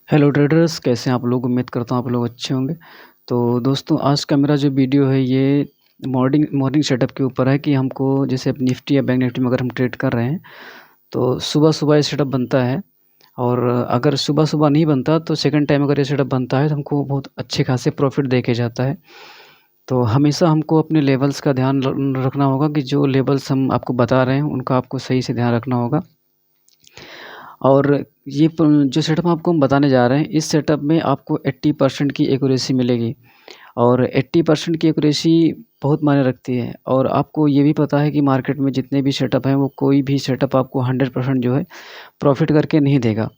Hello traders, कैसे हैं आप लोग? उम्मीद करता हूँ आप लोग अच्छे होंगे। तो दोस्तों, आज का मेरा जो वीडियो है ये मॉर्निंग मॉर्निंग सेटअप के ऊपर है कि हमको जैसे अब निफ्टी या बैंक निफ्टी में अगर हम ट्रेड कर रहे हैं, तो सुबह-सुबह ये सेटअप बनता है। और अगर सुबह-सुबह नहीं बनता तो सेकंड टाइम अगर ये सेटअप बनता है तो हमको बहुत अच्छे खासे प्रॉफ़िट दे के जाता है। तो हमेशा हमको अपने लेवल्स का ध्यान रखना होगा कि जो लेवल्स हम आपको बता रहे हैं, उनका आपको सही से ध्यान रखना होगा। और ये प जो सेटअप आपको हम बताने जा रहे हैं, इस सेटअप में आपको 80% की एक्यूरेसी मिलेगी। और 80% की एक्यूरेसी बहुत मायने रखती है। और आपको ये भी पता है कि मार्केट में जितने भी सेटअप हैं, वो कोई भी सेटअप आपको 100% जो है प्रॉफ़िट करके नहीं देगा।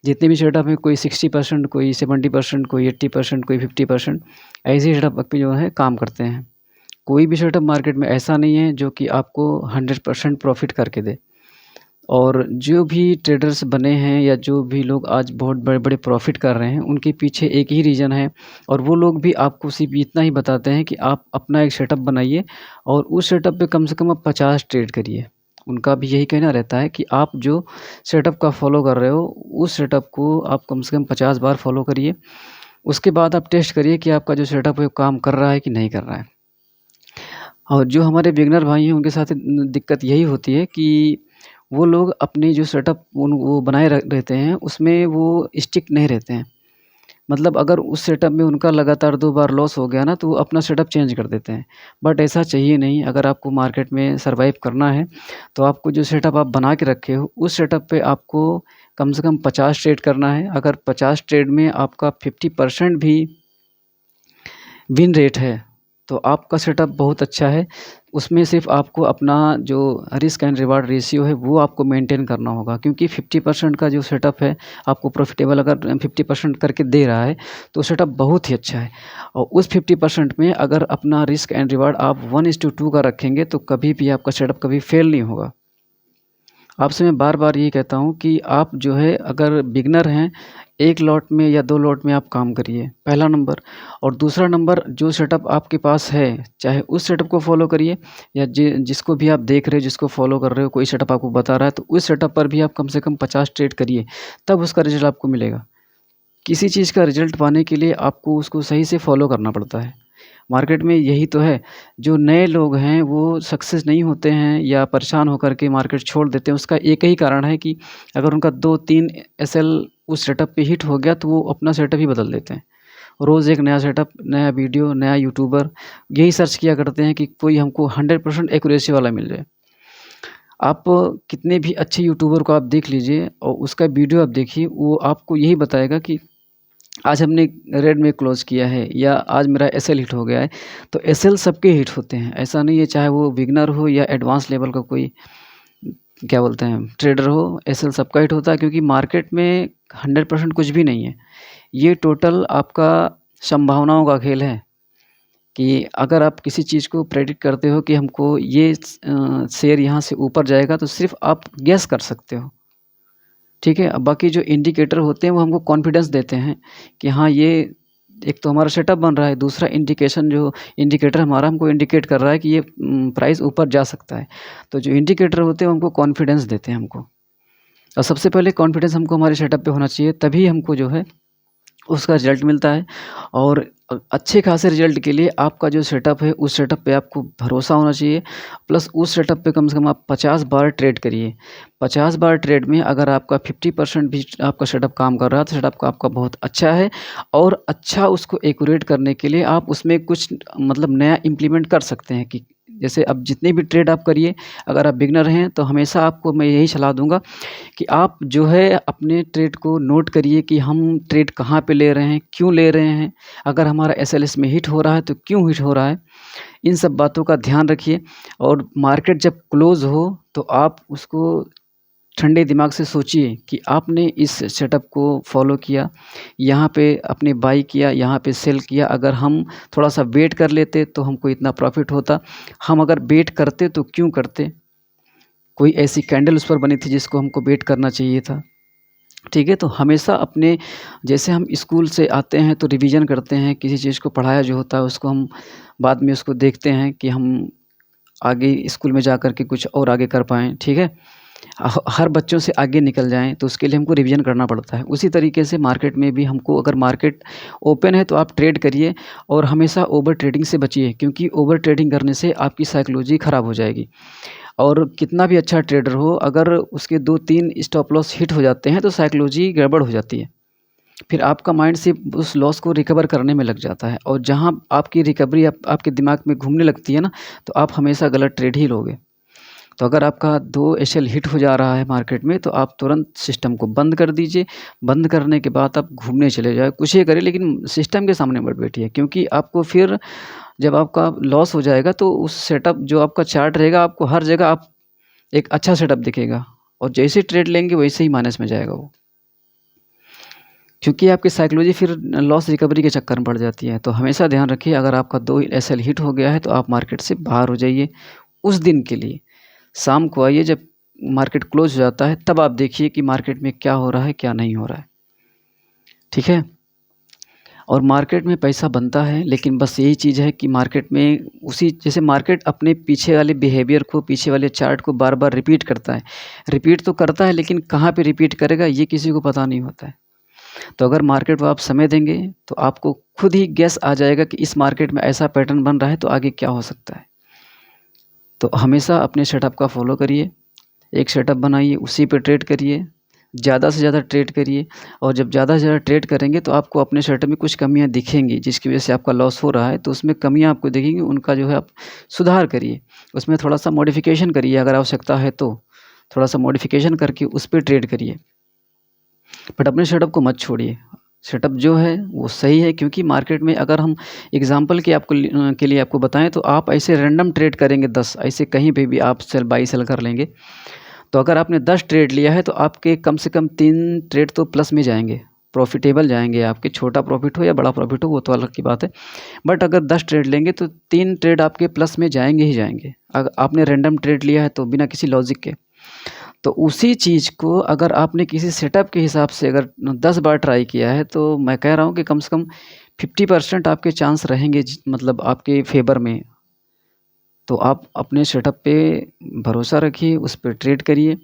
जितने भी सेटअप हैं, कोई 60%, कोई 70%, कोई 80%, कोई 50%, ऐसे ही सेटअप पे जो है काम करते हैं। कोई भी सेटअप मार्केट में ऐसा नहीं है जो कि आपको 100% प्रॉफ़िट करके दे। और जो भी ट्रेडर्स बने हैं या जो भी लोग आज बहुत बड़े-बड़े प्रॉफ़िट कर रहे हैं, उनके पीछे एक ही रीज़न है। और वो लोग भी आपको सिर्फ़ इतना ही बताते हैं कि आप अपना एक सेटअप बनाइए और उस सेटअप पे कम से कम आप 50 ट्रेड करिए। उनका भी यही कहना रहता है कि आप जो सेटअप का फ़ॉलो कर रहे हो, उस सेटअप को आप कम से कम 50 बार फ़ॉलो करिए। उसके बाद आप टेस्ट करिए कि आपका जो सेटअप है, वो काम कर रहा है कि नहीं कर रहा है। और जो हमारे बिगिनर भाई हैं, उनके साथ दिक्कत यही होती है कि वो लोग अपनी जो सेटअप वो बनाए रहते हैं, उसमें वो स्टिक नहीं रहते हैं। मतलब अगर उस सेटअप में उनका लगातार 2 बार लॉस हो गया ना, तो वो अपना सेटअप चेंज कर देते हैं। बट ऐसा चाहिए नहीं, अगर आपको मार्केट में सर्वाइव करना है, तो आपको जो सेटअप आप बना के रखे हो, उस सेटअप पे आपको कम से कम 50 ट्रेड करना है। अगर 50 ट्रेड में आपका 50% भी विन रेट है, तो आपका सेटअप बहुत अच्छा है। उसमें सिर्फ़ आपको अपना जो रिस्क एंड रिवार्ड रेशियो है, वो आपको मेंटेन करना होगा, क्योंकि 50% का जो सेटअप है, आपको प्रॉफ़िटेबल अगर 50% करके दे रहा है, तो सेटअप बहुत ही अच्छा है। और उस 50% में अगर अपना रिस्क एंड रिवार्ड आप 1:2 का रखेंगे, तो कभी भी आपका सेटअप कभी फ़ेल नहीं होगा। आपसे मैं बार-बार यही कहता हूँ कि आप जो है अगर बिगिनर हैं, 1 लॉट में या 2 लॉट में आप काम करिए, पहला नंबर। और दूसरा नंबर, जो सेटअप आपके पास है, चाहे उस सेटअप को फ़ॉलो करिए या जिसको भी आप देख रहे हो, जिसको फ़ॉलो कर रहे हो, कोई सेटअप आपको बता रहा है, तो उस सेटअप पर भी आप कम से कम 50 ट्रेड करिए, तब उसका रिज़ल्ट आपको मिलेगा। किसी चीज़ का रिज़ल्ट पाने के लिए आपको उसको सही से फ़ॉलो करना पड़ता है। मार्केट में यही तो है, जो नए लोग हैं वो सक्सेस नहीं होते हैं या परेशान होकर के मार्केट छोड़ देते हैं, उसका एक ही कारण है कि अगर उनका 2-3 एसएल उस सेटअप पे हिट हो गया तो वो अपना सेटअप ही बदल देते हैं। रोज़ एक नया सेटअप, नया वीडियो, नया यूट्यूबर, यही सर्च किया करते हैं कि कोई हमको 100% एक्यूरेसी वाला मिल जाए। आप कितने भी अच्छे यूट्यूबर को आप देख लीजिए और उसका वीडियो आप देखिए, वो आपको यही बताएगा कि आज हमने रेड में क्लोज़ किया है या आज मेरा एसएल हिट हो गया है। तो एसएल सबके हिट होते हैं, ऐसा नहीं है, चाहे वो बिगिनर हो या एडवांस लेवल का कोई क्या बोलते हैं ट्रेडर हो, एसएल सबका हिट होता है, क्योंकि मार्केट में 100% कुछ भी नहीं है। ये टोटल आपका संभावनाओं का खेल है कि अगर आप किसी चीज़ को प्रेडिक्ट करते हो कि हमको ये शेयर यहाँ से ऊपर जाएगा, तो सिर्फ़ आप गेस कर सकते हो। ठीक है? अब बाकी जो इंडिकेटर होते हैं वो हमको कॉन्फिडेंस देते हैं कि हाँ, ये एक तो हमारा सेटअप बन रहा है, दूसरा जो इंडिकेटर हमारा हमको इंडिकेट कर रहा है कि ये प्राइस ऊपर जा सकता है। तो जो इंडिकेटर होते हैं वो हमको कॉन्फिडेंस देते हैं हमको। और सबसे पहले कॉन्फिडेंस हमको हमारे सेटअप पे होना चाहिए, तभी हमको जो है उसका रिज़ल्ट मिलता है। और अच्छे खासे रिज़ल्ट के लिए आपका जो सेटअप है, उस सेटअप पे आपको भरोसा होना चाहिए। प्लस उस सेटअप पे कम से कम आप 50 बार ट्रेड करिए। 50 बार ट्रेड में अगर आपका 50% भी आपका सेटअप काम कर रहा है, तो सेटअप का आपका बहुत अच्छा है। और अच्छा उसको एक्यूरेट करने के लिए आप उसमें कुछ मतलब नया इम्प्लीमेंट कर सकते हैं कि जैसे अब जितने भी ट्रेड आप करिए, अगर आप बिगिनर हैं, तो हमेशा आपको मैं यही सलाह दूँगा कि आप जो है अपने ट्रेड को नोट करिए कि हम ट्रेड कहाँ पे ले रहे हैं, क्यों ले रहे हैं? अगर हमारा एसएलएस में हिट हो रहा है तो क्यों हिट हो रहा है? इन सब बातों का ध्यान रखिए। और मार्केट जब क्लोज़ हो तो आप उसको ठंडे दिमाग से सोचिए कि आपने इस सेटअप को फ़ॉलो किया, यहाँ पे आपने बाय किया, यहाँ पे सेल किया। अगर हम थोड़ा-सा वेट कर लेते तो हमको इतना प्रॉफ़िट होता। हम अगर वेट करते तो क्यों करते? कोई ऐसी कैंडल उस पर बनी थी जिसको हमको वेट करना चाहिए था। ठीक है? तो हमेशा अपने जैसे हम स्कूल से आते हैं तो रिवीज़न करते हैं, किसी चीज़ को पढ़ाया जो होता है उसको हम बाद में उसको देखते हैं कि हम आगे स्कूल में जाकर के कुछ और आगे कर पाएँ, ठीक है? हर बच्चों से आगे निकल जाएँ, तो उसके लिए हमको रिवीजन करना पड़ता है। उसी तरीके से मार्केट में भी हमको, अगर मार्केट ओपन है तो आप ट्रेड करिए और हमेशा ओवर ट्रेडिंग से बचिए, क्योंकि ओवर ट्रेडिंग करने से आपकी साइकोलॉजी ख़राब हो जाएगी। और कितना भी अच्छा ट्रेडर हो, अगर उसके 2-3 स्टॉप लॉस हिट हो जाते हैं तो साइकोलॉजी गड़बड़ हो जाती है। फिर आपका माइंड सिर्फ़ उस लॉस को रिकवर करने में लग जाता है, और जहाँ आपकी रिकवरी आपके दिमाग में घूमने लगती है ना, तो आप हमेशा गलत ट्रेड ही लोगे। तो अगर आपका 2 एसएल हिट हो जा रहा है मार्केट में, तो आप तुरंत सिस्टम को बंद कर दीजिए। बंद करने के बाद आप घूमने चले जाएँ, कुछ ये करिए, लेकिन सिस्टम के सामने मत बैठिए, क्योंकि आपको फिर जब आपका लॉस हो जाएगा तो उस सेटअप जो आपका चार्ट रहेगा, आपको हर जगह आप एक अच्छा सेटअप दिखेगा, और जैसे ट्रेड लेंगे वैसे ही माइनस में जाएगा वो। क्योंकि आपकी साइकोलॉजी फिर लॉस रिकवरी के चक्कर में पड़ जाती है। तो हमेशा ध्यान रखिए, अगर आपका 2 एसएल हिट हो गया है तो आप मार्केट से बाहर हो जाइए उस दिन के लिए। शाम को आइए, जब मार्केट क्लोज़ हो जाता है, तब आप देखिए कि मार्केट में क्या हो रहा है, क्या नहीं हो रहा है। ठीक है? और मार्केट में पैसा बनता है, लेकिन बस यही चीज़ है कि मार्केट में उसी जैसे मार्केट अपने पीछे वाले बिहेवियर को, पीछे वाले चार्ट को बार-बार रिपीट करता है। रिपीट तो करता है, लेकिन कहाँ पे रिपीट करेगा ये किसी को पता नहीं होता है। तो अगर मार्केट को आप समय देंगे, तो आपको खुद ही गेस आ जाएगा कि इस मार्केट में ऐसा पैटर्न बन रहा है तो आगे क्या हो सकता है। तो हमेशा अपने सेटअप का फ़ॉलो करिए, एक सेटअप बनाइए, उसी पे ट्रेड करिए, ज़्यादा से ज़्यादा ट्रेड करिए, और जब ज़्यादा से ज़्यादा ट्रेड करेंगे तो आपको अपने सेटअप में कुछ कमियाँ दिखेंगी, जिसकी वजह से आपका लॉस हो रहा है, तो उसमें कमियाँ आपको दिखेंगी, उनका जो है आप सुधार करिए। उसमें थोड़ा-सा मॉडिफ़िकेशन करिए, अगर आवश्यकता है तो, थोड़ा-सा मॉडिफ़िकेशन करके उस पे ट्रेड करिए। बट अपने सेटअप को मत छोड़िए। सेटअप जो है वो सही है, क्योंकि मार्केट में अगर हम एग्ज़ाम्पल के लिए आपको बताएँ, तो आप ऐसे रैंडम ट्रेड करेंगे 10, ऐसे कहीं पे भी आप बाई सेल कर लेंगे। तो अगर आपने 10 ट्रेड लिया है तो आपके कम से कम 3 ट्रेड तो प्लस में जाएँगे, प्रॉफ़िटेबल जाएँगे आपके। छोटा प्रॉफ़िट हो या बड़ा प्रॉफ़िट हो, वो तो अलग की बात है। बट अगर 10 ट्रेड लेंगे तो 3 ट्रेड आपके प्लस में जाएँगे ही जाएँगे। आपने रैंडम ट्रेड लिया है तो बिना किसी लॉजिक के। तो उसी चीज़ को अगर आपने किसी सेटअप के हिसाब से अगर 10 बार ट्राई किया है, तो मैं कह रहा हूँ कि कम से कम 50% आपके चांस रहेंगे, मतलब आपके फ़ेवर में। तो आप अपने सेटअप पे भरोसा रखिए, उस पे ट्रेड करिए।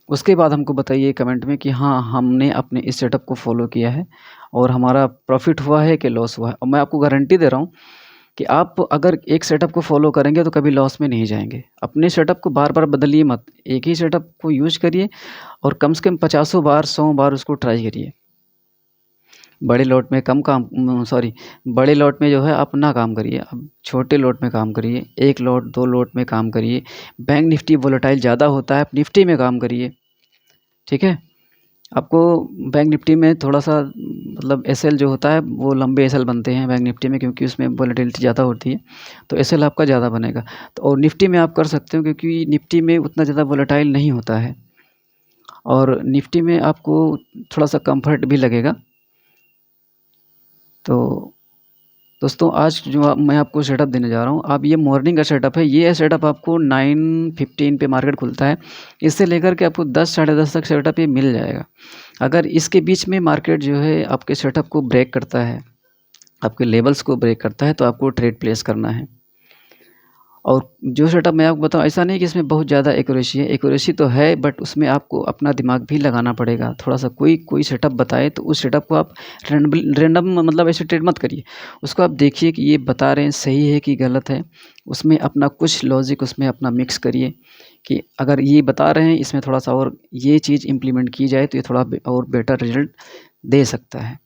उसके बाद हमको बताइए कमेंट में कि हाँ, हमने अपने इस सेटअप को फ़ॉलो किया है और हमारा प्रॉफ़िट हुआ है कि लॉस हुआ है। और मैं आपको गारंटी दे रहा हूँ कि आप अगर एक सेटअप को फ़ॉलो करेंगे तो कभी लॉस में नहीं जाएँगे। अपने सेटअप को बार-बार बदलिए मत, एक ही सेटअप को यूज़ करिए और कम से कम पचासों बार, 100 बार उसको ट्राई करिए। बड़े लॉट में बड़े लॉट में जो है आप ना काम करिए, आप छोटे लॉट में काम करिए। 1 लॉट, 2 लॉट में काम करिए। बैंक निफ्टी वोलेटाइल ज़्यादा होता है, आप निफ्टी में काम करिए, ठीक है? आपको बैंक निफ्टी में थोड़ा-सा मतलब एसएल जो होता है वो लंबे एसएल बनते हैं बैंक निफ्टी में, क्योंकि उसमें वोलेटिलिटी ज़्यादा होती है, तो एसएल आपका ज़्यादा बनेगा। तो और निफ्टी में आप कर सकते हो, क्योंकि निफ्टी में उतना ज़्यादा वोलेटाइल नहीं होता है, और निफ्टी में आपको थोड़ा-सा कम्फ़र्ट भी लगेगा। तो दोस्तों, आज जो मैं आपको सेटअप देने जा रहा हूँ, आप ये मॉर्निंग का सेटअप है। ये सेटअप आपको 9:15 पे मार्केट खुलता है। इससे लेकर के आपको 10 साढ़े 10 तक सेटअप ये मिल जाएगा। अगर इसके बीच में मार्केट जो है आपके सेटअप को ब्रेक करता है, आपके लेवल्स को ब्रेक करता है, तो आपको ट्रेड प्लेस करना है। और जो सेटअप मैं आपको बताऊँ, ऐसा नहीं कि इसमें बहुत ज़्यादा एक्यूरेसी है, एक्यूरेसी तो है, बट उसमें आपको अपना दिमाग भी लगाना पड़ेगा। थोड़ा-सा कोई सेटअप बताए तो उस सेटअप को आप रैंडम मतलब ऐसे ट्रेड मत करिए। उसको आप देखिए कि ये बता रहे हैं सही है कि गलत है। उसमें अपना कुछ लॉजिक उसमें अपना मिक्स करिए कि अगर ये बता रहे हैं इसमें थोड़ा-सा और ये चीज़ इम्प्लीमेंट की जाए तो ये थोड़ा और बेटर रिज़ल्ट दे सकता है।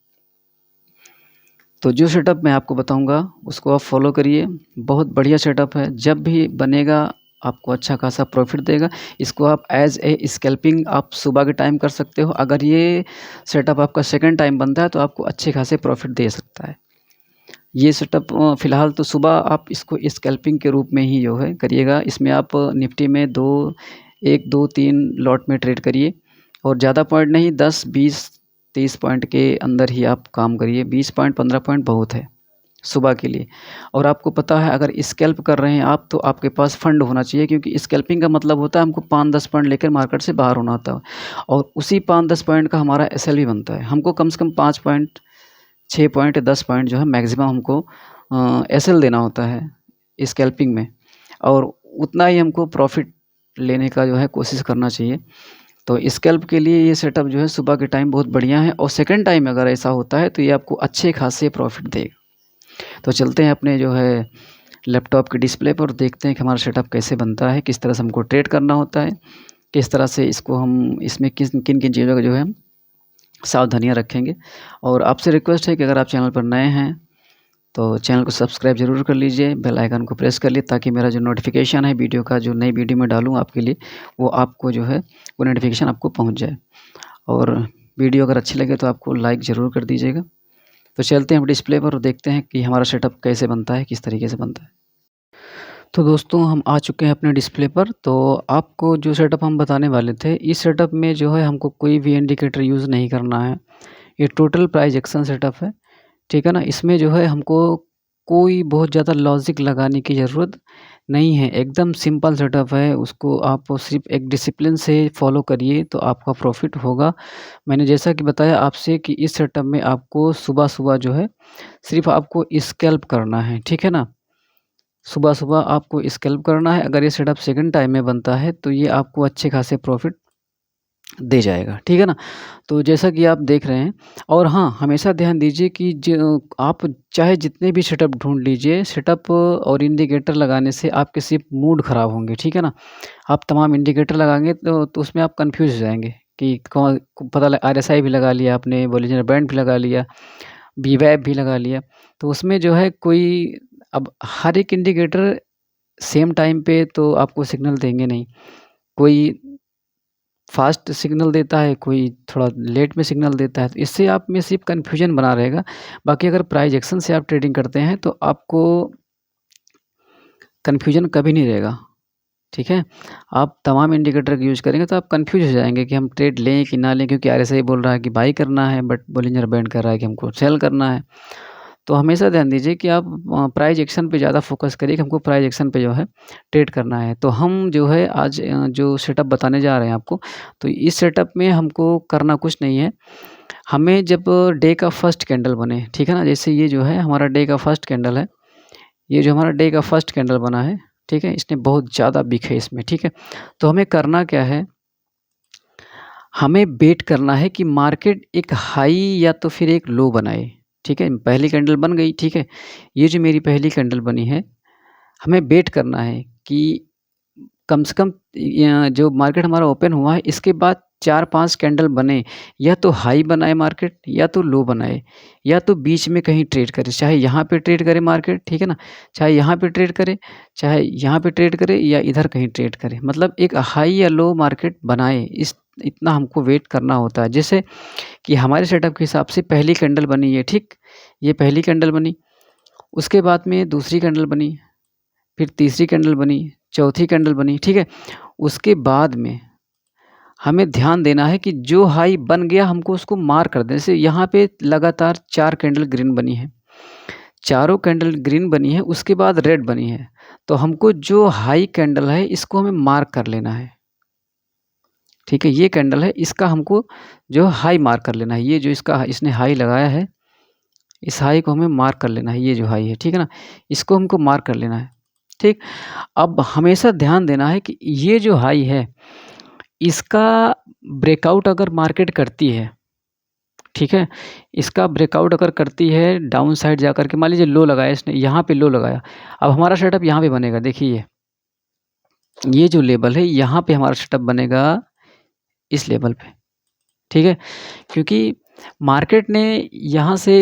तो जो सेटअप मैं आपको बताऊँगा उसको आप फ़ॉलो करिए, बहुत बढ़िया सेटअप है, जब भी बनेगा आपको अच्छा खासा प्रॉफ़िट देगा। इसको आप एज़ ए स्कैल्पिंग आप सुबह के टाइम कर सकते हो। अगर ये सेटअप आपका सेकंड टाइम बनता है तो आपको अच्छे खासे प्रॉफ़िट दे सकता है। ये सेटअप फ़िलहाल तो सुबह आप इसको स्कैल्पिंग के रूप में ही जो है करिएगा। इसमें आप निफ्टी में 1, 2, 3 लॉट में ट्रेड करिए, और ज़्यादा पॉइंट नहीं, 10, 20, 30 पॉइंट के अंदर ही आप काम करिए। 20 पॉइंट, 15 पॉइंट बहुत है सुबह के लिए। और आपको पता है, अगर स्कैल्प कर रहे हैं आप तो आपके पास फंड होना चाहिए, क्योंकि स्कैल्पिंग का मतलब होता है हमको 5-10 पॉइंट लेकर मार्केट से बाहर होना होता है, और उसी 5-10 पॉइंट का हमारा एसएल भी बनता है। हमको कम से कम 5 पॉइंट, 6 पॉइंट या 10 पॉइंट जो है मैक्सिमम हमको एसएल देना होता है स्कैल्पिंग में, और उतना ही हमको प्रॉफ़िट लेने का जो है कोशिश करना चाहिए। तो स्कैल्प के लिए ये सेटअप जो है सुबह के टाइम बहुत बढ़िया है, और सेकंड टाइम अगर ऐसा होता है तो ये आपको अच्छे खासे प्रॉफ़िट देगा। तो चलते हैं अपने जो है लैपटॉप के डिस्प्ले पर, देखते हैं कि हमारा सेटअप कैसे बनता है, किस तरह से हमको ट्रेड करना होता है, किस तरह से इसको हम इसमें किन-किन चीज़ों का जो है हम सावधानियाँ रखेंगे। और आपसे रिक्वेस्ट है कि अगर आप चैनल पर नए हैं तो चैनल को सब्सक्राइब ज़रूर कर लीजिए, बेल आइकन को प्रेस कर लिए, ताकि मेरा जो नोटिफ़िकेशन है वीडियो का, जो नई वीडियो मैं डालूँ आपके लिए, वो आपको जो है वो नोटिफ़िकेशन आपको पहुँच जाए। और वीडियो अगर अच्छी लगे तो आपको लाइक ज़रूर कर दीजिएगा। तो चलते हैं हम डिस्प्ले पर और देखते हैं कि हमारा सेटअप कैसे बनता है, किस तरीके से बनता है। तो दोस्तों हम आ चुके हैं अपने डिस्प्ले पर। तो आपको जो सेटअप हम बताने वाले थे, इस सेटअप में जो है हमको कोई भी इंडिकेटर यूज़ नहीं करना है। ये टोटल प्राइस एक्शन सेटअप है, ठीक है ना? इसमें जो है हमको कोई बहुत ज़्यादा लॉजिक लगाने की ज़रूरत नहीं है, एकदम सिंपल सेटअप है। उसको आप सिर्फ़ एक डिसिप्लिन से फ़ॉलो करिए तो आपका प्रॉफ़िट होगा। मैंने जैसा कि बताया आपसे कि इस सेटअप में आपको सुबह-सुबह जो है सिर्फ़ आपको स्कैल्प करना है, ठीक है ना? सुबह-सुबह आपको स्कैल्प करना है। अगर ये सेटअप सेकंड टाइम में बनता है तो ये आपको अच्छे खासे प्रॉफ़िट दे जाएगा, ठीक है ना? तो जैसा कि आप देख रहे हैं, और हाँ, हमेशा ध्यान दीजिए कि आप चाहे जितने भी सेटअप ढूँढ लीजिए, सेटअप और इंडिकेटर लगाने से आपके सिर्फ़ मूड ख़राब होंगे, ठीक है ना? आप तमाम इंडिकेटर लगाएँगे तो उसमें आप कन्फ्यूज़ हो जाएँगे कि कौन पता लगा, आरएसआई भी लगा लिया आपने, बोलिंजर बैंड भी लगा लिया, वीवैप भी लगा लिया, तो उसमें जो है कोई, अब हर एक इंडिकेटर सेम टाइम पे तो आपको सिग्नल देंगे नहीं। कोई फ़ास्ट सिग्नल देता है, कोई थोड़ा लेट में सिग्नल देता है, तो इससे आप में सिर्फ़ कन्फ्यूज़न बना रहेगा। बाकी अगर प्राइस एक्शन से आप ट्रेडिंग करते हैं तो आपको कन्फ्यूज़न कभी नहीं रहेगा, ठीक है? आप तमाम इंडिकेटर का यूज़ करेंगे तो आप कन्फ्यूज़ हो जाएँगे कि हम ट्रेड लें कि ना लें, क्योंकि आरएसआई बोल रहा है कि बाय करना है, बट बोलिंजर बैंड कह रहा है कि हमको सेल करना है। तो हमेशा ध्यान दीजिए कि आप प्राइस एक्शन पे ज़्यादा फ़ोकस करिए कि हमको प्राइस एक्शन पे जो है ट्रेड करना है। तो हम जो है आज जो सेटअप बताने जा रहे हैं आपको, तो इस सेटअप में हमको करना कुछ नहीं है। हमें जब डे का फर्स्ट कैंडल बने, ठीक है ना? जैसे ये जो है हमारा डे का फर्स्ट कैंडल है। ये जो हमारा डे का फर्स्ट कैंडल बना है, ठीक है? इसने बहुत ज़्यादा बिक है इसमें, ठीक है? तो हमें करना क्या है, हमें वेट करना है कि मार्केट एक हाई या तो फिर एक लो बनाए, ठीक है? पहली कैंडल बन गई, ठीक है? ये जो मेरी पहली कैंडल बनी है, हमें वेट करना है कि कम से कम जो मार्केट हमारा ओपन हुआ है, इसके बाद 4-5 कैंडल बने, या तो हाई बनाए मार्केट, या तो लो बनाए, या तो बीच में कहीं ट्रेड करे। चाहे यहाँ पे ट्रेड करे मार्केट, ठीक है ना? चाहे यहाँ पे ट्रेड करे, चाहे यहाँ पे ट्रेड करे, या इधर कहीं ट्रेड करे। मतलब एक हाई या लो मार्केट बनाए, इस इतना हमको वेट करना होता है। जैसे कि हमारे सेटअप के हिसाब से पहली कैंडल बनी है, ठीक? ये पहली कैंडल बनी, उसके बाद में दूसरी कैंडल बनी, फिर तीसरी कैंडल बनी, चौथी कैंडल बनी, ठीक है? उसके बाद में हमें ध्यान देना है कि जो हाई बन गया हमको उसको मार्क कर दें। जैसे यहाँ पे लगातार 4 कैंडल ग्रीन बनी है, चारों कैंडल ग्रीन बनी है, उसके बाद रेड बनी है। तो हमको जो हाई कैंडल है इसको हमें मार्क कर लेना है, ठीक है? ये कैंडल है, इसका हमको जो हाई मार्क कर लेना है। ये जो इसका इसने हाई लगाया है, इस हाई को हमें मार्क कर लेना है, ये जो हाई है, ठीक है ना? इसको हमको मार्क कर लेना है, ठीक? अब हमेशा ध्यान देना है कि ये जो हाई है, इसका ब्रेकआउट अगर मार्केट करती है, ठीक है? इसका ब्रेकआउट अगर करती है डाउन साइड जाकर के, मान लीजिए लो लगाया इसने, यहाँ पे लो लगाया। अब हमारा सेटअप यहाँ पे बनेगा, देखिए ये जो लेवल है, यहाँ पे हमारा सेटअप बनेगा इस लेवल पे, ठीक है? क्योंकि मार्केट ने यहाँ से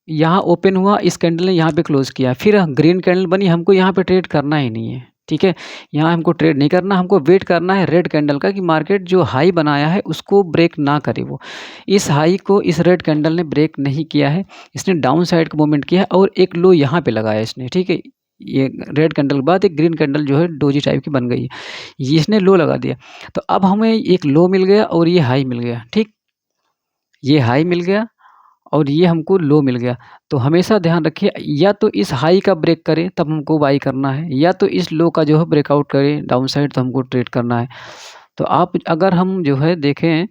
यहाँ ओपन हुआ, इस कैंडल ने यहाँ पे क्लोज़ किया, फिर ग्रीन कैंडल बनी, हमको यहाँ पे ट्रेड करना ही नहीं है, ठीक है? यहाँ हमको ट्रेड नहीं करना, हमको वेट करना है रेड कैंडल का कि मार्केट जो हाई बनाया है उसको ब्रेक ना करे वो। इस हाई को इस रेड कैंडल ने ब्रेक नहीं किया है, इसने डाउन साइड का मूवमेंट किया है और एक लो यहाँ पे लगाया इसने, ठीक है? ये रेड कैंडल के बाद एक ग्रीन कैंडल जो है डोजी टाइप की बन गई है, ये इसने लो लगा दिया। तो अब हमें एक लो मिल गया और ये हाई मिल गया, ठीक? ये हाई मिल गया और ये हमको लो मिल गया। तो हमेशा ध्यान रखिए, या तो इस हाई का ब्रेक करे तब हमको बाई करना है, या तो इस लो का जो है ब्रेकआउट करे डाउन साइड तो हमको ट्रेड करना है। तो आप अगर हम जो है देखें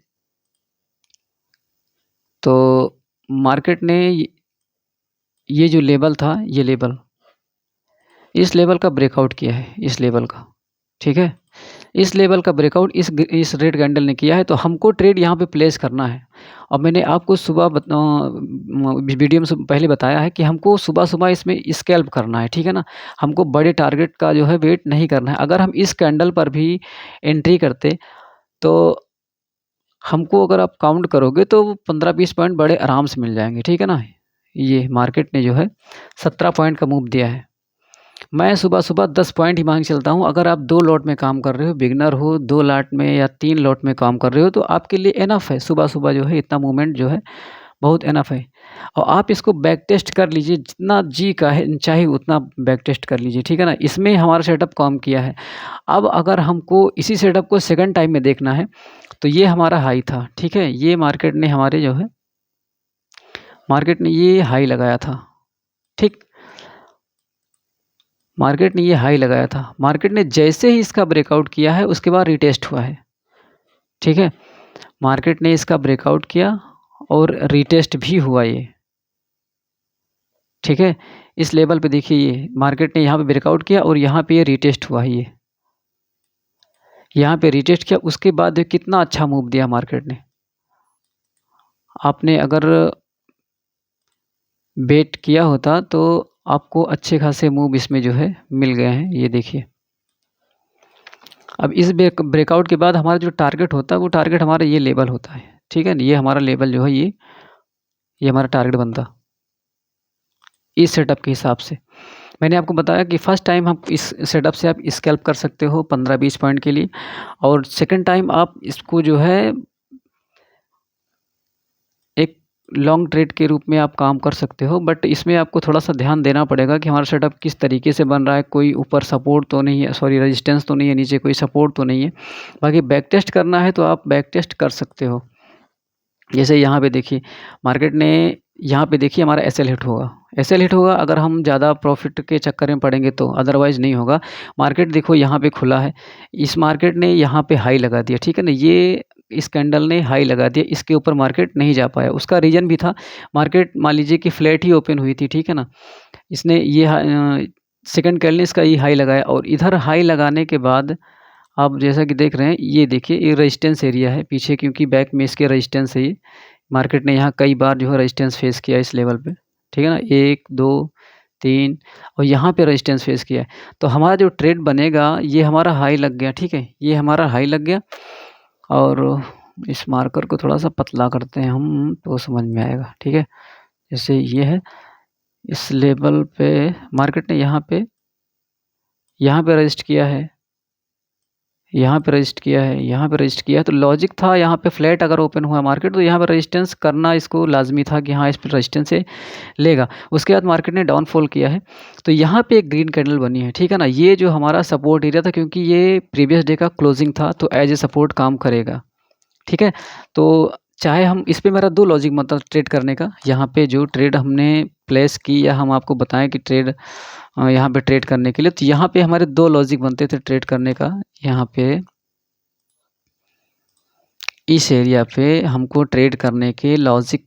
तो मार्केट ने ये जो लेवल था, ये लेवल, इस लेवल का ब्रेकआउट किया है, इस लेवल का, ठीक है? इस लेवल का ब्रेकआउट इस रेड कैंडल ने किया है, तो हमको ट्रेड यहाँ पे प्लेस करना है। और मैंने आपको सुबह वीडियो में पहले बताया है कि हमको सुबह-सुबह इसमें स्कैल्प करना है, ठीक है ना? हमको बड़े टारगेट का जो है वेट नहीं करना है। अगर हम इस कैंडल पर भी एंट्री करते, तो हमको अगर आप काउंट करोगे तो 15-20 पॉइंट बड़े आराम से मिल जाएँगे, ठीक है ना? ये मार्केट ने जो है 17 पॉइंट का मूव दिया है। मैं सुबह-सुबह 10 पॉइंट ही मान के चलता हूँ। अगर आप 2 लॉट में काम कर रहे हो, बिगिनर हो, 2 लॉट में या 3 लॉट में काम कर रहे हो, तो आपके लिए इनफ है। सुबह-सुबह जो है इतना मूवमेंट जो है बहुत इनफ है। और आप इसको बैक टेस्ट कर लीजिए, जितना जी चाहे उतना बैक टेस्ट कर लीजिए, ठीक है ना? इसमें हमारा सेटअप काम किया है। अब अगर हमको इसी सेटअप को सेकंड टाइम में देखना है, तो ये हमारा हाई था, ठीक है? ये मार्केट ने ये हाई लगाया था, ठीक? मार्केट ने ये हाई लगाया था। मार्केट ने जैसे ही इसका ब्रेकआउट किया है, उसके बाद रीटेस्ट हुआ है, ठीक है? मार्केट ने इसका ब्रेकआउट किया और रीटेस्ट भी हुआ ये, ठीक है? इस लेवल पे देखिए, ये मार्केट ने यहाँ पे ब्रेकआउट किया और यहाँ पे ये रीटेस्ट हुआ है ये। यहाँ पे रीटेस्ट किया, उसके बाद कितना अच्छा मूव दिया मार्केट ने। आपने अगर वेट किया होता तो आपको अच्छे खासे मूव इसमें जो है मिल गए हैं, ये देखिए। अब इस ब्रेकआउट के बाद हमारा जो टारगेट होता है, वो टारगेट हमारा ये लेवल होता है, ठीक है? ये हमारा लेवल जो है ये हमारा टारगेट बनता इस सेटअप के हिसाब से। मैंने आपको बताया कि फर्स्ट टाइम हम इस सेटअप से आप स्कैल्प कर सकते हो 15-20 पॉइंट के लिए, और सेकंड टाइम आप इसको जो है एक लॉन्ग ट्रेड के रूप में आप काम कर सकते हो। बट इसमें आपको थोड़ा-सा ध्यान देना पड़ेगा कि हमारा सेटअप किस तरीके से बन रहा है, कोई ऊपर सपोर्ट तो नहीं है, सॉरी रेजिस्टेंस तो नहीं है, नीचे कोई सपोर्ट तो नहीं है। बाकी बैक टेस्ट करना है तो आप बैक टेस्ट कर सकते हो। जैसे यहाँ पे देखिए, मार्केट ने यहाँ पे देखिए हमारा एसएल हिट होगा। एसएल हिट होगा अगर हम ज़्यादा प्रॉफ़िट के चक्कर में पड़ेंगे तो, अदरवाइज़ नहीं होगा। मार्केट देखो यहाँ पे खुला है, इस मार्केट ने यहाँ पे हाई लगा दिया, ठीक है ना? ये इस कैंडल ने हाई लगा दिया, इसके ऊपर मार्केट नहीं जा पाया। उसका रीज़न भी था, मार्केट मान लीजिए कि फ्लैट ही ओपन हुई थी, ठीक है ना? इसने सेकंड कैंडल ने इसका ये हाई लगाया, और इधर हाई लगाने के बाद आप जैसा कि देख रहे हैं, ये देखिए ये रेजिस्टेंस एरिया है पीछे, क्योंकि बैक में इसके रेजिस्टेंस है ये। मार्केट ने यहाँ कई बार जो है रेजिस्टेंस फेस किया इस लेवल पे, ठीक है ना? 1, 2, 3 और यहाँ पे रेजिस्टेंस फेस किया है। तो हमारा जो ट्रेड बनेगा, ये हमारा हाई लग गया, ठीक है? ये हमारा हाई लग गया, और इस मार्कर को थोड़ा-सा पतला करते हैं हम, तो समझ में आएगा, ठीक है? जैसे ये है, इस लेवल पे मार्केट ने यहाँ पे रजिस्ट किया है, यहाँ पे रजिस्ट किया है, यहाँ पे रजिस्ट किया है, तो लॉजिक था यहाँ पे फ्लैट अगर ओपन हुआ मार्केट, तो यहाँ पे रेजिस्टेंस करना इसको लाज़मी था कि हाँ, इस पे रेजिस्टेंस से लेगा। उसके बाद मार्केट ने डाउनफॉल किया है, तो यहाँ पे एक ग्रीन कैंडल बनी है, ठीक है ना? ये जो हमारा सपोर्ट एरिया था, क्योंकि ये प्रीवियस डे का क्लोजिंग था, तो एज ए सपोर्ट काम करेगा, ठीक है? तो चाहे हम इस पे, मेरा 2 लॉजिक मतलब ट्रेड करने का, यहाँ पे जो ट्रेड हमने प्लेस की या हम आपको बताएँ कि ट्रेड यहाँ पे ट्रेड करने के लिए, तो यहाँ पे हमारे 2 लॉजिक बनते थे ट्रेड करने का। यहाँ पे इस एरिया पे हमको ट्रेड करने के लॉजिक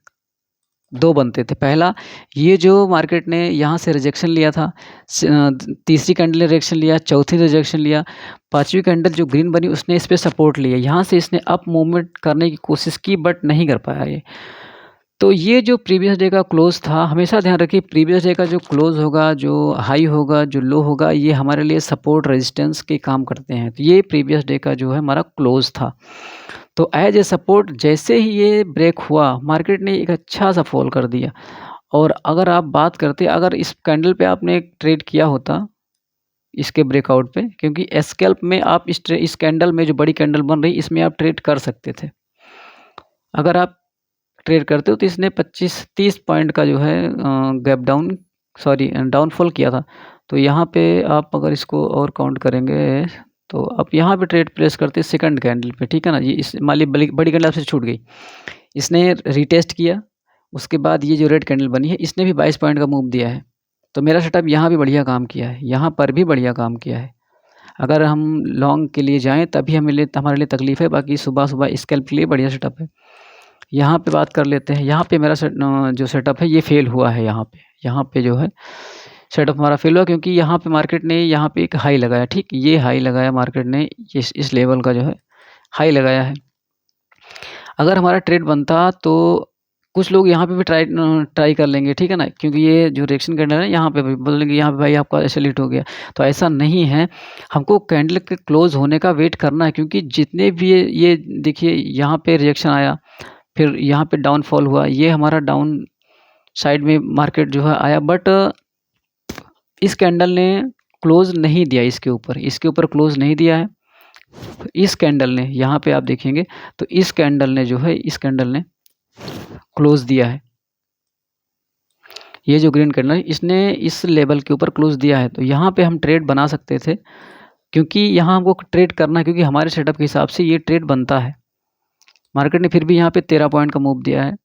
2 बनते थे। पहला, ये जो मार्केट ने यहाँ से रिजेक्शन लिया था, तीसरी कैंडल ने रिजेक्शन लिया, चौथी रिजेक्शन लिया, पाँचवीं कैंडल जो ग्रीन बनी उसने इस पे सपोर्ट लिया। यहाँ से इसने अप मूवमेंट करने की कोशिश की, बट नहीं कर पाया ये। तो ये जो प्रीवियस डे का क्लोज़ था, हमेशा ध्यान रखिए प्रीवियस डे का जो क्लोज़ होगा, जो हाई होगा, जो लो होगा, ये हमारे लिए सपोर्ट रेजिस्टेंस के काम करते हैं। तो ये प्रीवियस डे का जो है हमारा क्लोज़ था। तो एज ए सपोर्ट जैसे ही ये ब्रेक हुआ, मार्केट ने एक अच्छा सा फॉल कर दिया। और अगर आप बात करते, अगर इस कैंडल पे आपने एक ट्रेड किया होता, इसके ब्रेकआउट पे, क्योंकि स्कैल्प में आप इस कैंडल में जो बड़ी कैंडल बन रही, इसमें आप ट्रेड कर सकते थे। अगर आप ट्रेड करते हो तो इसने 25-30 पॉइंट का जो है गैप डाउन, सॉरी डाउनफॉल किया था। तो यहाँ पे आप अगर इसको और काउंट करेंगे, तो आप यहाँ पे ट्रेड प्लेस करते सेकंड कैंडल पे, ठीक है ना? ये इस मान ली बड़ी कैंडल आपसे छूट गई, इसने रीटेस्ट किया, उसके बाद ये जो रेड कैंडल बनी है, इसने भी 22 पॉइंट का मूव दिया है। तो मेरा सेटअप यहाँ भी बढ़िया काम किया है, यहाँ पर भी बढ़िया काम किया है। अगर हम लॉन्ग के लिए जाएँ तभी हमारे लिए तकलीफ़ है, बाकी सुबह-सुबह स्कैल्प के लिए बढ़िया सेटअप है। यहाँ पे बात कर लेते हैं, यहाँ पे मेरा जो सेटअप है ये फ़ेल हुआ है यहाँ पे जो है सेटअप हमारा फेल हुआ क्योंकि यहाँ पे मार्केट ने यहाँ पे एक हाई लगाया, ठीक? ये हाई लगाया मार्केट ने, इस लेवल का जो है हाई लगाया है। अगर हमारा ट्रेड बनता तो कुछ लोग यहाँ पे भी ट्राई कर लेंगे, ठीक है ना? क्योंकि ये जो रिएक्शन कैंडल है यहाँ पे भी बोलेंगे यहाँ पे भाई आपका ऐसे हिट हो गया, तो ऐसा नहीं है। हमको कैंडल के क्लोज़ होने का वेट करना है, क्योंकि जितने भी ये देखिए यहाँ पे रिएक्शन आया, फिर यहाँ पे डाउनफॉल हुआ, ये हमारा डाउन साइड में मार्केट जो है आया, बट इस कैंडल ने क्लोज़ नहीं दिया इसके ऊपर क्लोज़ नहीं दिया है। इस कैंडल ने, यहाँ पे आप देखेंगे तो इस कैंडल ने जो है, इस कैंडल ने क्लोज़ दिया है। ये जो ग्रीन कैंडल है इसने इस लेवल के ऊपर क्लोज़ दिया है, तो यहाँ पे हम ट्रेड बना सकते थे, क्योंकि यहाँ हमको ट्रेड करना है, क्योंकि हमारे सेटअप के हिसाब से ये ट्रेड बनता है। मार्केट ने फिर भी यहाँ पे 13 पॉइंट का मूव दिया है।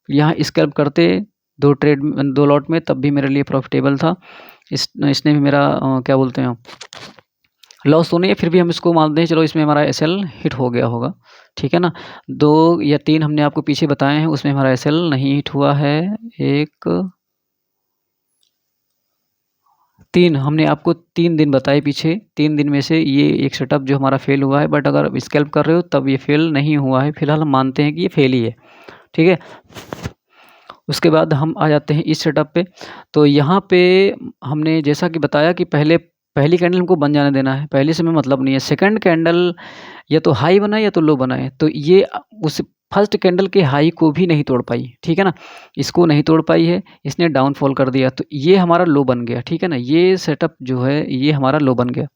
यहाँ स्कैल्प करते 2 लॉट में, तब भी मेरे लिए प्रॉफिटेबल था। इसने भी मेरा क्या बोलते हैं, लॉस तो नहीं है, फिर भी हम इसको मानते हैं चलो इसमें हमारा एसएल हिट हो गया होगा, ठीक है ना? 2 या 3 हमने आपको पीछे बताए हैं, उसमें हमारा एसएल नहीं हिट हुआ है। 3 हमने आपको 3 दिन बताए पीछे, 3 दिन में से ये एक सेटअप जो हमारा फेल हुआ है, बट अगर आप स्कैल्प कर रहे हो तब ये फेल नहीं हुआ है। फिलहाल हम मानते हैं कि ये फेल ही है, ठीक है? उसके बाद हम आ जाते हैं इस सेटअप पे। तो यहाँ पे हमने जैसा कि बताया कि पहली कैंडल हमको बन जाने देना है, पहले से हमें मतलब नहीं है। सेकंड कैंडल या तो हाई बनाए या तो लो बनाए, तो ये उस फर्स्ट कैंडल के हाई को भी नहीं तोड़ पाई, ठीक है ना? इसको नहीं तोड़ पाई है, इसने डाउनफॉल कर दिया, तो ये हमारा लो बन गया, ठीक है ना? ये सेटअप जो है ये हमारा लो बन गया,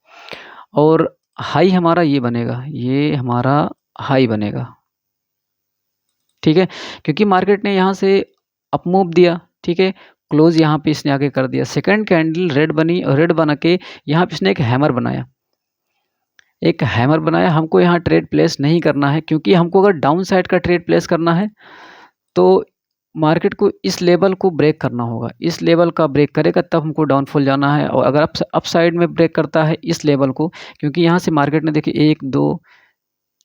और हाई हमारा ये बनेगा, ये हमारा हाई बनेगा, ठीक है? क्योंकि मार्केट ने यहाँ से अप मूव दिया, ठीक है? क्लोज़ यहाँ पे इसने आके कर दिया। सेकंड कैंडल रेड बनी, और रेड बना के यहाँ पे इसने एक हैमर बनाया। हमको यहाँ ट्रेड प्लेस नहीं करना है, क्योंकि हमको अगर डाउन साइड का ट्रेड प्लेस करना है तो मार्केट को इस लेवल को ब्रेक करना होगा। इस लेवल का ब्रेक करेगा तब हमको डाउनफॉल जाना है, और अगर अप साइड में ब्रेक करता है इस लेवल को, क्योंकि यहाँ से मार्केट ने देखिए 1, 2,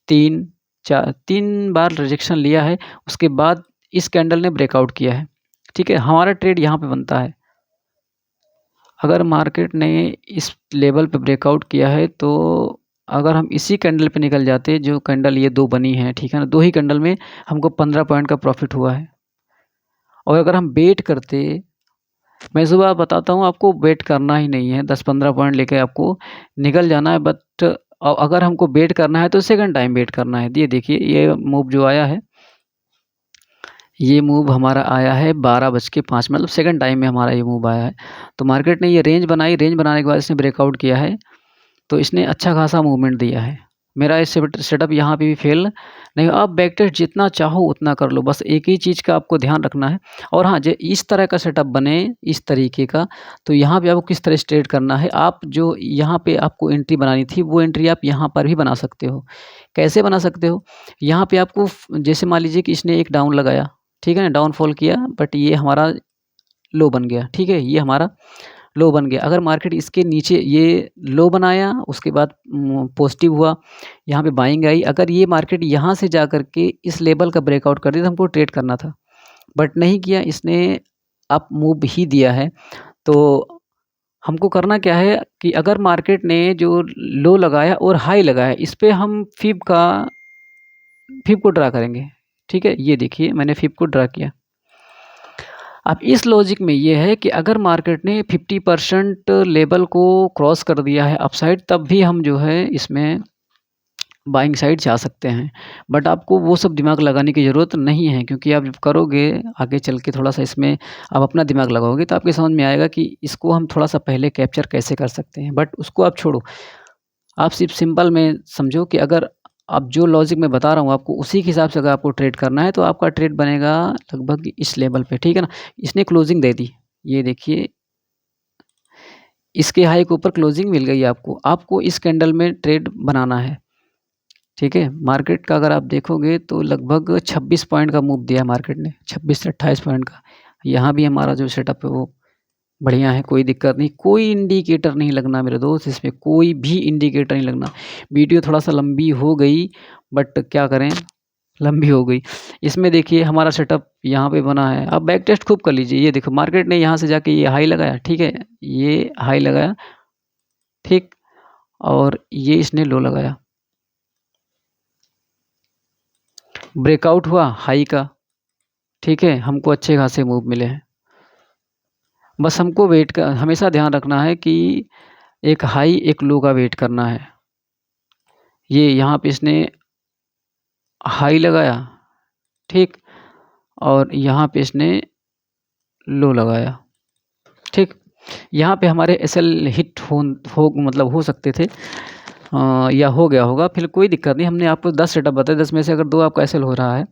3 बार रिजेक्शन लिया है, उसके बाद इस कैंडल ने ब्रेकआउट किया है, ठीक है? हमारा ट्रेड यहाँ पे बनता है। अगर मार्केट ने इस लेवल पे ब्रेकआउट किया है, तो अगर हम इसी कैंडल पे निकल जाते, जो कैंडल ये 2 बनी है, ठीक है ना? 2 ही कैंडल में हमको 15 पॉइंट का प्रॉफिट हुआ है। और अगर हम वेट करते, मैं सुबह बताता हूँ आपको, वेट करना ही नहीं है, 10-15 पॉइंट लेके आपको निकल जाना है, बट अगर हमको वेट करना है तो सेकंड टाइम वेट करना है। ये देखिए ये मूव जो आया है, ये मूव हमारा आया है 12:05, मतलब सेकंड टाइम में हमारा ये मूव आया है। तो मार्केट ने ये रेंज बनाई, रेंज बनाने के बाद इसने ब्रेकआउट किया है, तो इसने अच्छा खासा मूवमेंट दिया है। मेरा इस सेटअप यहाँ पे भी फेल नहीं। आप बैक टेस्ट जितना चाहो उतना कर लो, बस एक ही चीज़ का आपको ध्यान रखना है। और हाँ, जो इस तरह का सेटअप बने, इस तरीके का, तो यहाँ पे आपको किस तरह से ट्रेड करना है, आप जो यहाँ पे आपको एंट्री बनानी थी, वो एंट्री आप यहाँ पर भी बना सकते हो। कैसे बना सकते हो? यहाँ पे आपको जैसे मान लीजिए कि इसने एक डाउन लगाया, ठीक है ना? डाउनफॉल किया, बट ये हमारा लो बन गया, ठीक है? ये हमारा लो बन गया। अगर मार्केट इसके नीचे ये लो बनाया, उसके बाद पॉजिटिव हुआ, यहाँ पे बाइंग आई, अगर ये मार्केट यहाँ से जा कर के इस लेवल का ब्रेकआउट कर दिया तो हमको ट्रेड करना था, बट नहीं किया, इसने अप मूव ही दिया है। तो हमको करना क्या है कि अगर मार्केट ने जो लो लगाया और हाई लगाया, इस पे हम फिब को ड्रा करेंगे, ठीक है? ये देखिए मैंने फिब को ड्रा किया। अब इस लॉजिक में ये है कि अगर मार्केट ने 50% लेवल को क्रॉस कर दिया है अपसाइड, तब भी हम जो है इसमें बाइंग साइड जा सकते हैं। बट आपको वो सब दिमाग लगाने की ज़रूरत नहीं है, क्योंकि आप जब करोगे आगे चल के थोड़ा-सा इसमें आप अपना दिमाग लगाओगे, तो आपके समझ में आएगा कि इसको हम थोड़ा-सा पहले कैप्चर कैसे कर सकते हैं। बट उसको आप छोड़ो, आप सिर्फ सिंपल में समझो कि अगर अब जो लॉजिक मैं बता रहा हूँ आपको, उसी के हिसाब से अगर आपको ट्रेड करना है, तो आपका ट्रेड बनेगा लगभग इस लेवल पे, ठीक है ना? इसने क्लोजिंग दे दी, ये देखिए इसके हाई के ऊपर क्लोजिंग मिल गई आपको। आपको इस कैंडल में ट्रेड बनाना है, ठीक है? मार्केट का अगर आप देखोगे तो लगभग 26 पॉइंट का मूव दिया मार्केट ने, 26 से 28 पॉइंट का। यहाँ भी हमारा जो सेटअप है वो बढ़िया है, कोई दिक्कत नहीं, कोई इंडिकेटर नहीं लगना मेरे दोस्त, इसमें कोई भी इंडिकेटर नहीं लगना। वीडियो थोड़ा-सा लंबी हो गई, बट क्या करें, लंबी हो गई। इसमें देखिए हमारा सेटअप यहाँ पे बना है। आप बैक टेस्ट खूब कर लीजिए। ये देखो मार्केट ने यहाँ से जाके ये हाई लगाया, ठीक है? ये हाई लगाया, ठीक? और ये इसने लो लगाया। ब्रेकआउट हुआ हाई का, ठीक है? हमको अच्छे खासे मूव मिले हैं। बस हमको वेट का हमेशा ध्यान रखना है कि एक हाई, एक लो का वेट करना है। ये यहाँ पे इसने हाई लगाया, ठीक? और यहाँ पे इसने लो लगाया, ठीक? यहाँ पे हमारे एसएल हिट हो मतलब हो सकते थे या हो गया होगा, फिर कोई दिक्कत नहीं। हमने आपको 10 सेटअप बताए, 10 में से अगर 2 आपका एसएल हो रहा है,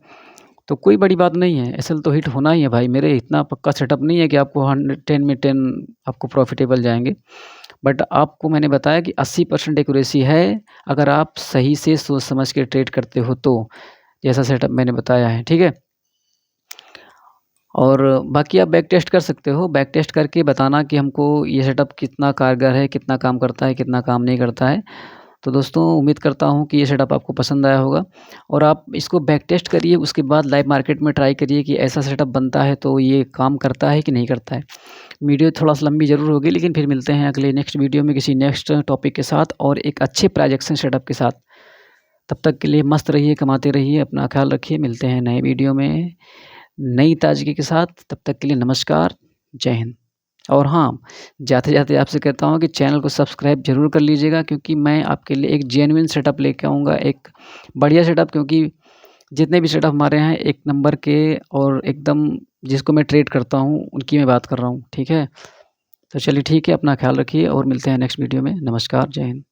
तो कोई बड़ी बात नहीं है। एसएल तो हिट होना ही है भाई मेरे, इतना पक्का सेटअप नहीं है कि आपको 10 में 10 आपको प्रॉफ़िटेबल जाएँगे। बट आपको मैंने बताया कि 80% एक्यूरेसी है, अगर आप सही से सोच समझ के ट्रेड करते हो तो, जैसा सेटअप मैंने बताया है, ठीक है? और बाकी आप बैक टेस्ट कर सकते हो, बैक टेस्ट करके बताना कि हमको ये सेटअप कितना कारगर है, कितना काम करता है, कितना काम नहीं करता है। तो दोस्तों उम्मीद करता हूँ कि ये सेटअप आपको पसंद आया होगा और आप इसको बैक टेस्ट करिए, उसके बाद लाइव मार्केट में ट्राई करिए कि ऐसा सेटअप बनता है तो ये काम करता है कि नहीं करता है। वीडियो थोड़ा-सा लंबी ज़रूर होगी, लेकिन फिर मिलते हैं अगले नेक्स्ट वीडियो में किसी नेक्स्ट टॉपिक के साथ और एक अच्छे प्राइजेक्शन सेटअप के साथ। तब तक के लिए मस्त रहिए, कमाते रहिए, अपना ख़्याल रखिए। मिलते हैं नए वीडियो में, नई ताज़गी के साथ। तब तक के लिए नमस्कार, जय हिंद। और हाँ, जाते-जाते आपसे कहता हूँ कि चैनल को सब्सक्राइब ज़रूर कर लीजिएगा, क्योंकि मैं आपके लिए एक जेन्युइन सेटअप लेके आऊँगा, एक बढ़िया सेटअप, क्योंकि जितने भी सेटअप हमारे हैं एक नंबर के और एकदम जिसको मैं ट्रेड करता हूँ, उनकी मैं बात कर रहा हूँ, ठीक है? तो चलिए ठीक है, अपना ख़्याल रखिए और मिलते हैं नेक्स्ट वीडियो में। नमस्कार, जय हिंद।